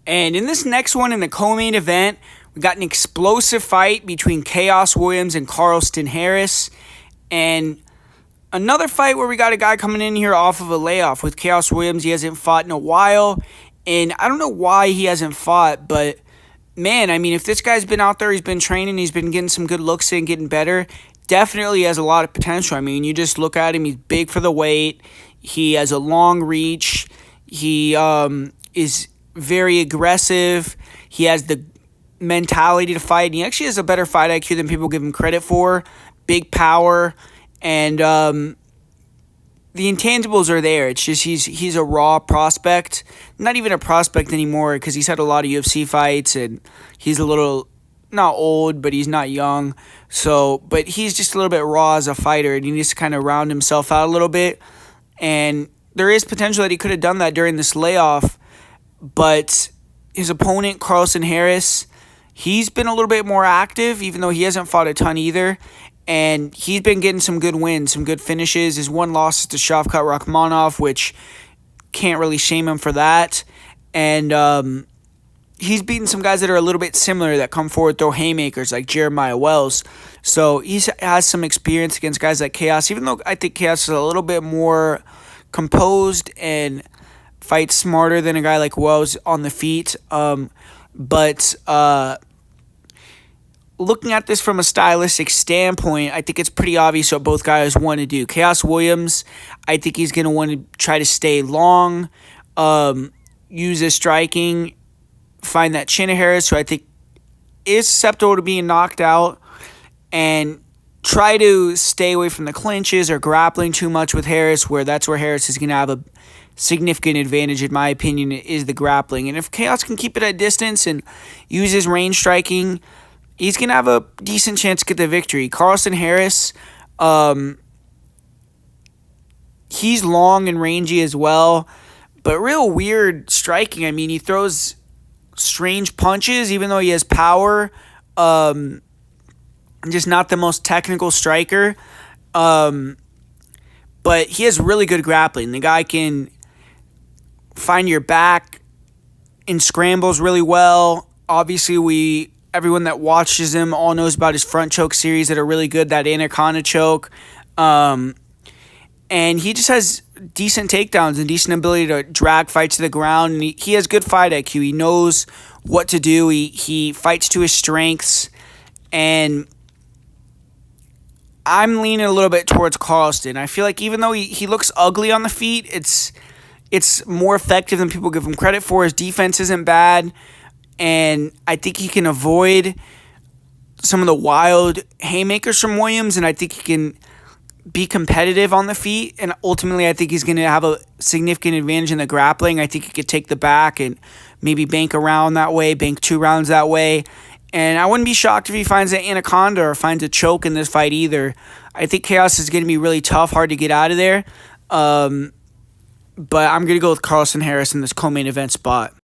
And in this next one, in the co-main event, we got an explosive fight between Khaos Williams and Carlston Harris. And another fight where we got a guy coming in here off of a layoff. With Khaos Williams, he hasn't fought in a while. And I don't know why he hasn't fought, but man, I mean, if this guy's been out there, he's been training, he's been getting some good looks in, getting better, definitely has a lot of potential. I mean, you just look at him, he's big for the weight, he has a long reach, he is very aggressive, he has the mentality to fight, and he actually has a better fight IQ than people give him credit for, big power, and the intangibles are there. It's just he's a raw prospect, not even a prospect anymore because he's had a lot of UFC fights and he's a little, not old, but he's not young. So, but he's just a little bit raw as a fighter, and he needs to kind of round himself out a little bit. And there is potential that he could have done that during this layoff, but his opponent, Carlston Harris, he's been a little bit more active, even though he hasn't fought a ton either. And he's been getting some good wins, some good finishes. His one loss is to Shavkat Rakhmonov, which can't really shame him for that. And he's beaten some guys that are a little bit similar that come forward, throw haymakers, like Jeremiah Wells. So he has some experience against guys like Khaos, even though I think Khaos is a little bit more composed and fights smarter than a guy like Wells on the feet. But looking at this from a stylistic standpoint, I think it's pretty obvious what both guys want to do. Khaos Williams, I think he's going to want to try to stay long, use his striking, find that chin of Harris, who I think is susceptible to being knocked out, and try to stay away from the clinches or grappling too much with Harris, where that's where Harris is going to have a significant advantage, in my opinion, is the grappling. And if Khaos can keep it at distance and use his range striking, he's going to have a decent chance to get the victory. Carlston Harris, he's long and rangy as well, but real weird striking. I mean, he throws strange punches, even though he has power. Just not the most technical striker. But he has really good grappling. The guy can find your back in scrambles really well. Obviously, everyone that watches him all knows about his front choke series that are really good, that anaconda choke. And he just has decent takedowns and decent ability to drag fights to the ground. And he has good fight IQ. He knows what to do. He fights to his strengths. And I'm leaning a little bit towards Carlston. I feel like even though he looks ugly on the feet, it's more effective than people give him credit for. His defense isn't bad. And I think he can avoid some of the wild haymakers from Williams, and I think he can be competitive on the feet. And ultimately, I think he's going to have a significant advantage in the grappling. I think he could take the back and maybe bank a round that way, bank 2 rounds that way. And I wouldn't be shocked if he finds an anaconda or finds a choke in this fight either. I think Khaos is going to be really tough, hard to get out of there. But I'm going to go with Carlston Harris in this co-main event spot.